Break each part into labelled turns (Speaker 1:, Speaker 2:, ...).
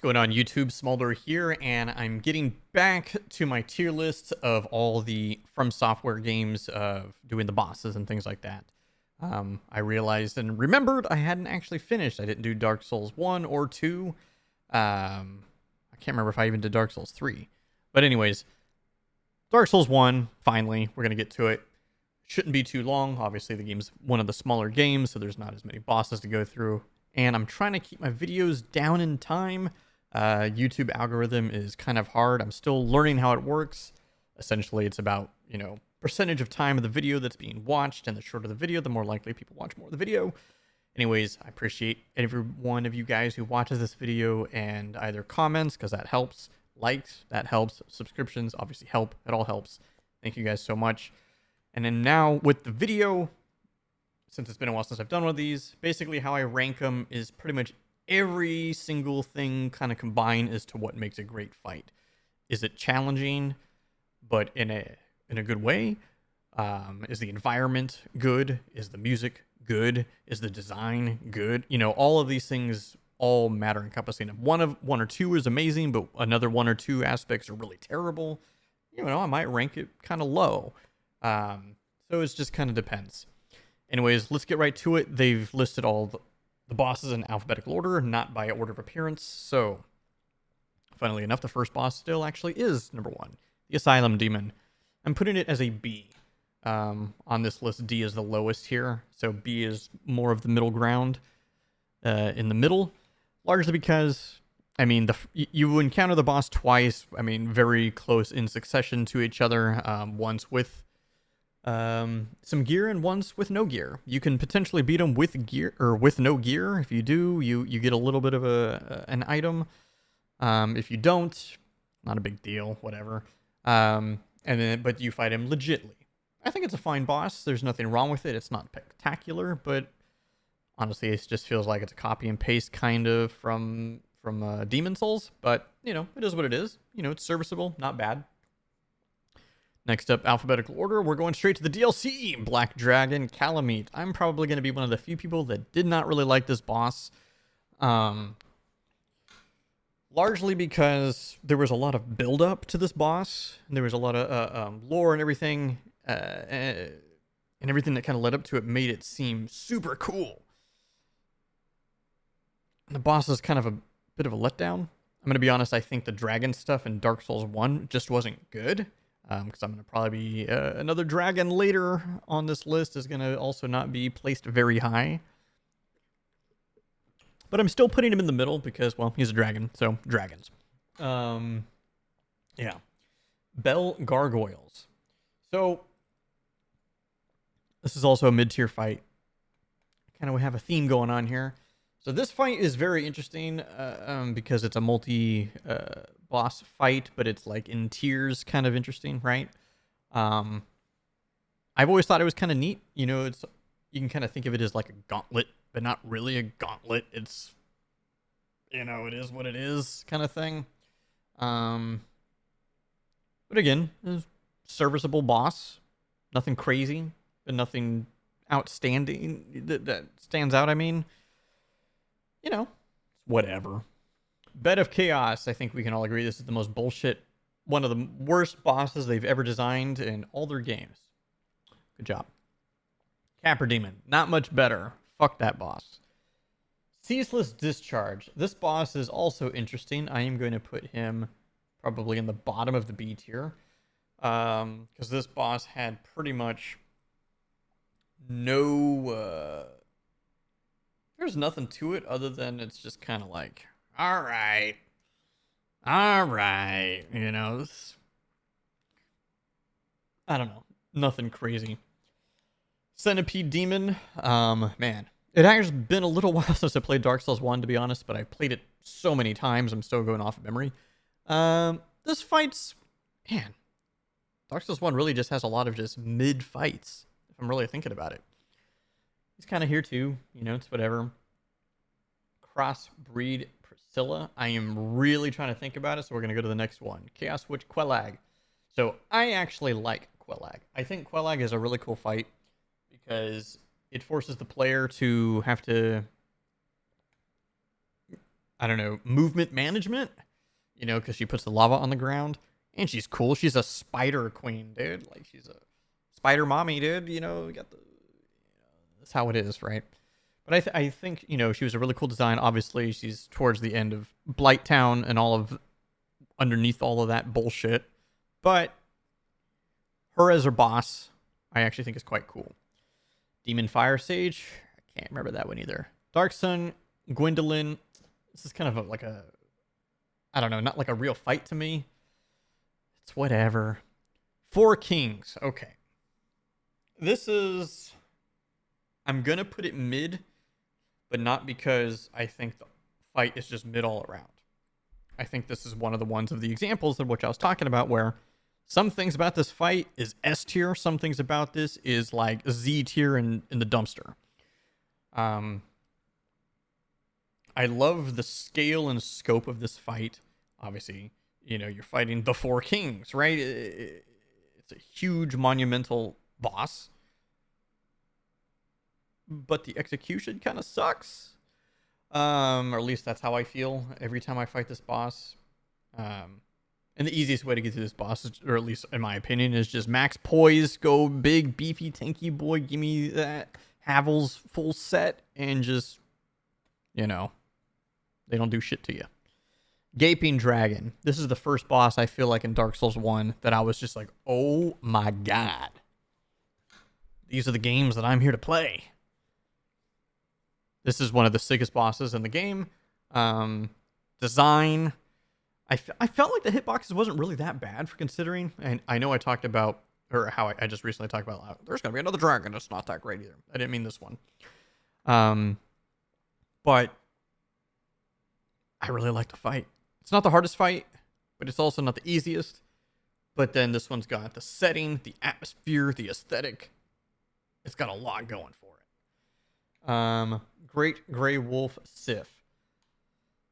Speaker 1: What's going on YouTube? Smolder here, and I'm getting back to my tier list of all the From Software games of doing the bosses and things like that. I realized and remembered I hadn't actually finished. I didn't do Dark Souls 1 or 2. I can't remember if I even did Dark Souls 3. But anyways, Dark Souls 1, finally, we're going to get to it. Shouldn't be too long. Obviously, the game's one of the smaller games, so there's not as many bosses to go through. And I'm trying to keep my videos down in time. YouTube algorithm is kind of hard. I'm still learning how it works. Essentially, it's about, percentage of time of the video that's being watched, and the shorter the video, the more likely people watch more of the video. Anyways, I appreciate every one of you guys who watches this video and either comments, because that helps, likes, that helps, subscriptions obviously help, it all helps. Thank you guys so much. And then now with the video, since it's been a while since I've done one of these, basically how I rank them is pretty much every single thing kind of combined as to what makes a great fight. Is it challenging, but in a good way? Is the environment good? Is the music good? Is the design good? All of these things all matter encompassing. If one or two is amazing, but another one or two aspects are really terrible, I might rank it kind of low. So it just kind of depends. Anyways, let's get right to it. They've listed all the bosses in alphabetical order, not by order of appearance. So, funnily enough, the first boss still actually is number 1, the Asylum Demon. I'm putting it as a B. On this list, D is the lowest here. So B is more of the middle ground in the middle, largely because, you encounter the boss twice, very close in succession to each other, once with some gear and once with no gear. You can potentially beat them with gear or with no gear. If you do, you get a little bit of an item. If you don't, not a big deal, whatever. But you fight him legitly. I think it's a fine boss. There's nothing wrong with it. It's not spectacular, but honestly, it just feels like it's a copy and paste kind of from Demon Souls. But it is what it is. It's serviceable, not bad. Next up, alphabetical order, we're going straight to the DLC, Black Dragon Calamite. I'm probably going to be one of the few people that did not really like this boss. Largely because there was a lot of build-up to this boss. And there was a lot of lore and everything. And everything that kind of led up to it made it seem super cool. And the boss is kind of a bit of a letdown. I'm going to be honest, I think the dragon stuff in Dark Souls 1 just wasn't good. Because I'm going to probably be another dragon later on this list is going to also not be placed very high. But I'm still putting him in the middle because, well, he's a dragon, so dragons. Yeah. Bell Gargoyles. So, this is also a mid-tier fight. Kind of we have a theme going on here. So this fight is very interesting because it's a multi-boss fight, but it's like in tiers, kind of interesting, right? I've always thought it was kind of neat. You can kind of think of it as like a gauntlet, but not really a gauntlet. It's, it is what it is kind of thing. But again, it's serviceable boss. Nothing crazy, but nothing outstanding that stands out, whatever. Bed of Chaos, I think we can all agree this is the most bullshit, one of the worst bosses they've ever designed in all their games. Good job. Capper Demon, not much better. Fuck that boss. Ceaseless Discharge. This boss is also interesting. I am going to put him probably in the bottom of the B tier. Because this boss had pretty much no... there's nothing to it other than it's just kind of like, all right. I don't know. Nothing crazy. Centipede Demon. Man. It has been a little while since I played Dark Souls 1, to be honest, but I played it so many times, I'm still going off of memory. This fight's... Man. Dark Souls 1 really just has a lot of just mid-fights, if I'm really thinking about it. He's kind of here too, it's whatever. Crossbreed Priscilla. I am really trying to think about it, so we're going to go to the next one. Chaos Witch Quelag. So I actually like Quelag. I think Quelag is a really cool fight because it forces the player to have to I don't know, movement management, because she puts the lava on the ground. And she's cool. She's a spider queen, dude. Like, she's a spider mommy, dude. We got that's how it is, right? But I think, she was a really cool design. Obviously, she's towards the end of Blighttown and underneath all of that bullshit. But her as her boss, I actually think is quite cool. Demon Fire Sage, I can't remember that one either. Dark Sun, Gwendolyn. This is kind of I don't know, not like a real fight to me. It's whatever. Four Kings. Okay. I'm going to put it mid, but not because I think the fight is just mid all around. I think this is one of the ones of the examples of which I was talking about where some things about this fight is S tier. Some things about this is like Z tier in the dumpster. I love the scale and scope of this fight. Obviously, you're fighting the Four Kings, right? It's a huge, monumental boss. But the execution kind of sucks. Or at least that's how I feel every time I fight this boss. And the easiest way to get to this boss, or at least in my opinion, is just max poise, go big, beefy, tanky boy, give me that Havel's full set, and just, they don't do shit to you. Gaping Dragon. This is the first boss I feel like in Dark Souls 1 that I was just like, oh my god. These are the games that I'm here to play. This is one of the sickest bosses in the game. Design. I felt like the hitboxes wasn't really that bad for considering. And I know I talked about, or how I just recently talked about, there's going to be another dragon. It's not that great either. I didn't mean this one. But I really like the fight. It's not the hardest fight, but it's also not the easiest. But then this one's got the setting, the atmosphere, the aesthetic. It's got a lot going for it. Great Grey Wolf Sif.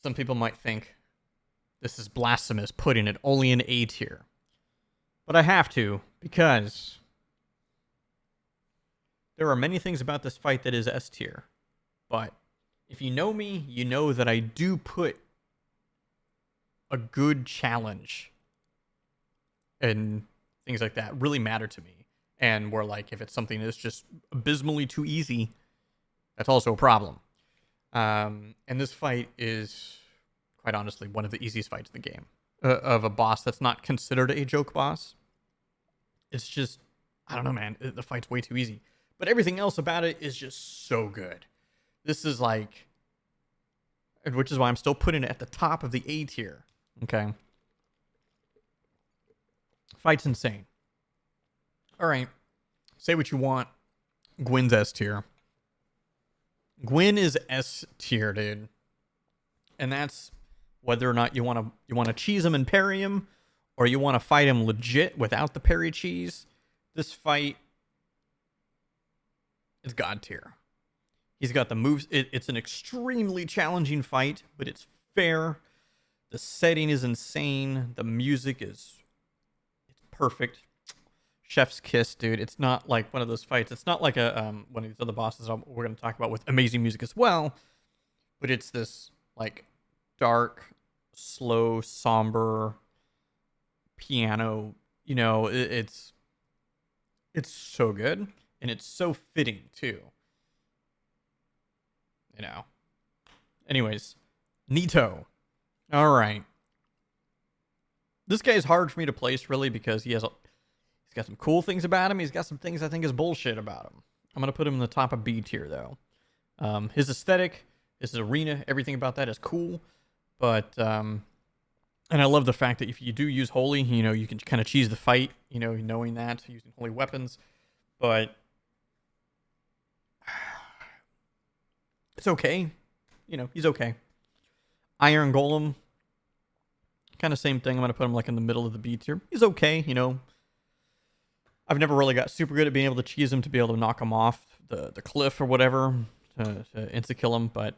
Speaker 1: Some people might think this is blasphemous, putting it only in A tier. But I have to, because there are many things about this fight that is S tier. But if you know me, you know that I do put a good challenge and things like that really matter to me. And where, like, if it's something that's just abysmally too easy, that's also a problem. And this fight is, quite honestly, one of the easiest fights in the game. Of a boss that's not considered a joke boss. It's just, I don't know, man. The fight's way too easy. But everything else about it is just so good. This is like, which is why I'm still putting it at the top of the A tier. Okay. Fight's insane. All right. Say what you want. Gwyn's S tier. Gwyn is S tier, dude. And that's whether or not you want to cheese him and parry him, or you want to fight him legit without the parry cheese. This fight is God tier. He's got the moves. It's an extremely challenging fight, but it's fair. The setting is insane. The music it's perfect. Chef's kiss, dude. It's not like one of those fights. It's not like one of these other bosses we're going to talk about with amazing music as well. But it's this like dark, slow, somber piano. It's so good, and it's so fitting too. Anyways, Nito. All right. This guy is hard for me to place, really, because he's got some cool things about him. He's got some things I think is bullshit about him. I'm going to put him in the top of B tier, though. His aesthetic, his arena, everything about that is cool. But, and I love the fact that if you do use holy, you can kind of cheese the fight, knowing that, using holy weapons. But it's okay. He's okay. Iron Golem, kind of same thing. I'm going to put him like in the middle of the B tier. He's okay, I've never really got super good at being able to cheese him to be able to knock him off the cliff or whatever to insta-kill him, but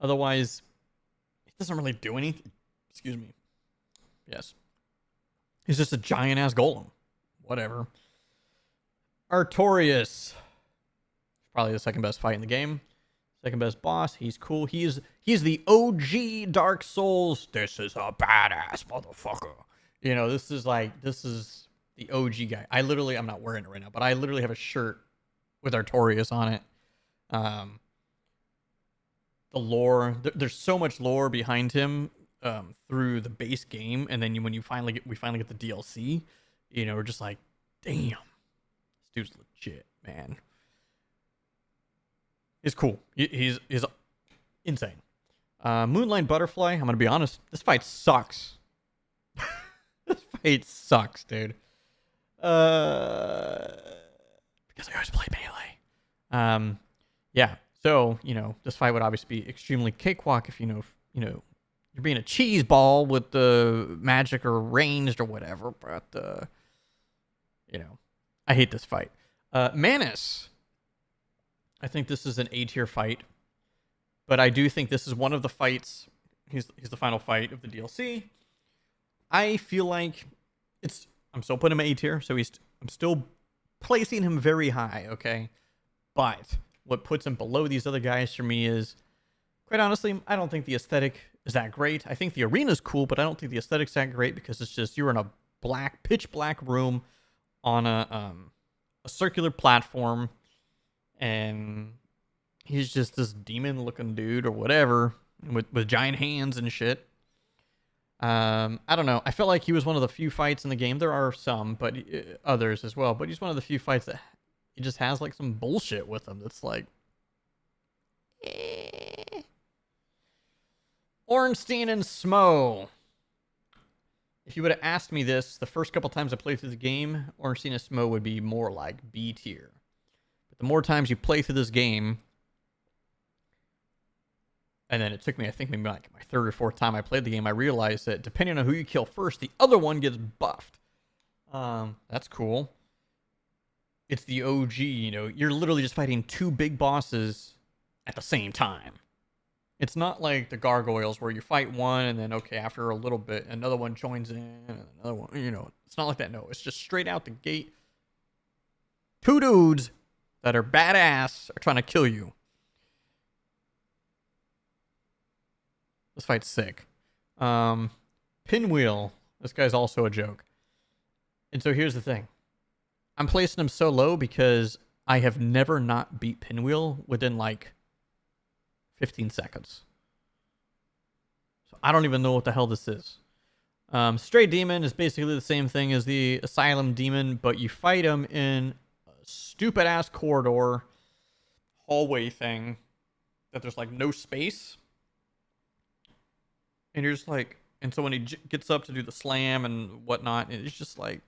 Speaker 1: otherwise, he doesn't really do anything. Excuse me. Yes. He's just a giant-ass golem. Whatever. Artorias. Probably the second best fight in the game. Second best boss. He's cool. He's the OG Dark Souls. This is a badass motherfucker. You know, this is the OG guy. I'm not wearing it right now, but I literally have a shirt with Artorias on it. The lore, there's so much lore behind him through the base game, and then when we finally get the DLC, you know, we're just like, damn, this dude's legit, man. He's cool. He's insane. Moonlight Butterfly. I'm gonna be honest. This fight sucks. This fight sucks, dude. Because I always play melee. Yeah. So you know, this fight would obviously be extremely cakewalk if you're being a cheese ball with the magic or ranged or whatever. But you know, I hate this fight. Manus. I think this is an A tier fight, but I do think this is one of the fights. He's the final fight of the DLC. I feel like I'm still putting him A tier, so I'm still placing him very high, okay? But what puts him below these other guys for me is, quite honestly, I don't think the aesthetic is that great. I think the arena's cool, but I don't think the aesthetic's that great because it's just you're in a pitch black room on a circular platform. And he's just this demon-looking dude or whatever with giant hands and shit. I don't know. I felt like he was one of the few fights in the game. There are some, but others as well. But he's one of the few fights that he just has like some bullshit with him. That's like, Ornstein and Smo. If you would have asked me this the first couple times I played through the game, Ornstein and Smo would be more like B tier. The more times you play through this game, and then it took me, I think, maybe like my third or fourth time I played the game, I realized that depending on who you kill first, the other one gets buffed. That's cool. It's the OG, you know, you're literally just fighting two big bosses at the same time. It's not like the gargoyles where you fight one and then, okay, after a little bit, another one joins in, and another one, you know, it's not like that. No, it's just straight out the gate. Two dudes that are badass are trying to kill you. This fight's sick. Pinwheel. This guy's also a joke. And so here's the thing. I'm placing him so low because I have never not beat Pinwheel within like 15 seconds. So I don't even know what the hell this is. Stray Demon is basically the same thing as the Asylum Demon, but you fight him in stupid ass corridor hallway thing that there's like no space, and you're just like, and so when he gets up to do the slam and whatnot, it's just like,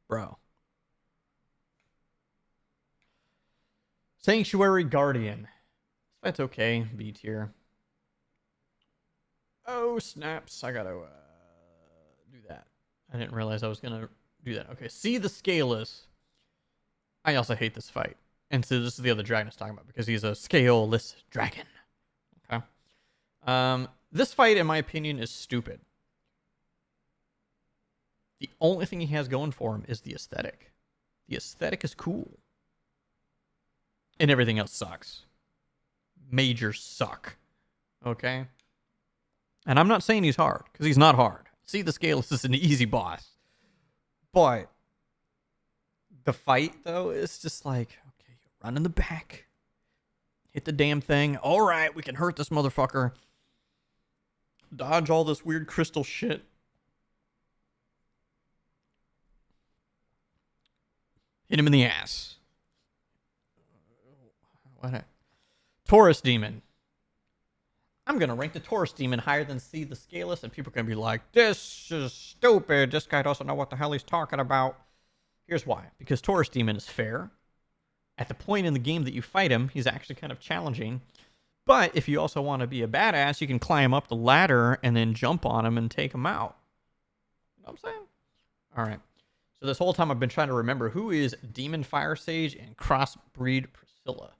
Speaker 1: bro. Sanctuary Guardian. That's okay. B tier. Oh snaps, I gotta do that. I didn't realize I was gonna do that. Okay, see the Scaleless. I also hate this fight. And so this is the other dragon I was talking about because he's a scaleless dragon. Okay. This fight, in my opinion, is stupid. The only thing he has going for him is the aesthetic. The aesthetic is cool. And everything else sucks. Major suck. Okay? And I'm not saying he's hard, because he's not hard. See the Scaleless is an easy boss. But the fight, though, is just like, okay, you run in the back. Hit the damn thing. All right, we can hurt this motherfucker. Dodge all this weird crystal shit. Hit him in the ass. What? Taurus Demon. I'm going to rank the Taurus Demon higher than See the Scaleless, and people are going to be like, this is stupid. This guy doesn't know what the hell he's talking about. Here's why. Because Taurus Demon is fair. At the point in the game that you fight him, he's actually kind of challenging. But if you also want to be a badass, you can climb up the ladder and then jump on him and take him out. You know what I'm saying? All right. So this whole time I've been trying to remember who is Demon Fire Sage and Crossbreed Priscilla.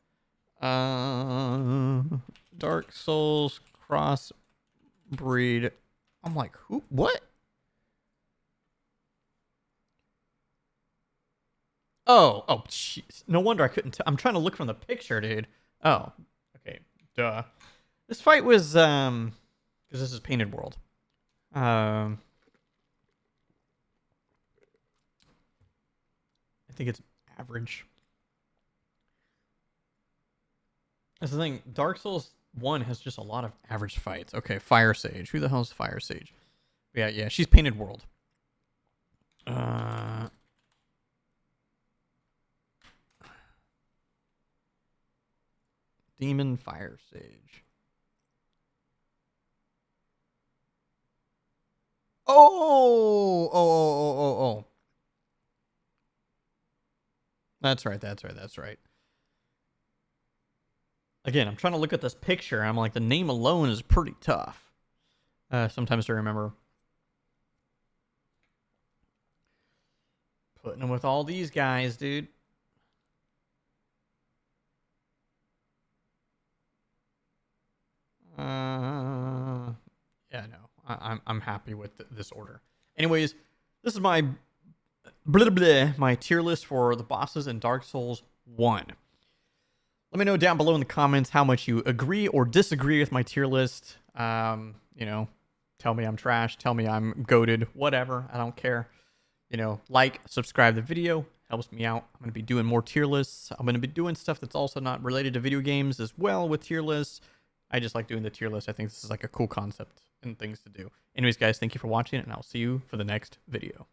Speaker 1: Dark Souls Crossbreed. I'm like, who? What? Oh, jeez. No wonder I couldn't. I'm trying to look from the picture, dude. Oh, okay. Duh. This fight was because this is Painted World. I think it's average. That's the thing. Dark Souls 1 has just a lot of average fights. Okay, Fire Sage. Who the hell is Fire Sage? Yeah, she's Painted World. Demon Fire Sage. Oh. That's right. Again, I'm trying to look at this picture. I'm like, the name alone is pretty tough. Sometimes to remember. Putting them with all these guys, dude. Yeah, no. I'm happy with this order. Anyways, this is my my tier list for the bosses in Dark Souls 1. Let me know down below in the comments how much you agree or disagree with my tier list. You know, tell me I'm trash, tell me I'm goated, whatever. I don't care. You know, like, subscribe to the video. Helps me out. I'm going to be doing more tier lists. I'm going to be doing stuff that's also not related to video games as well with tier lists. I just like doing the tier list. I think this is like a cool concept and things to do. Anyways, guys, thank you for watching, and I'll see you for the next video.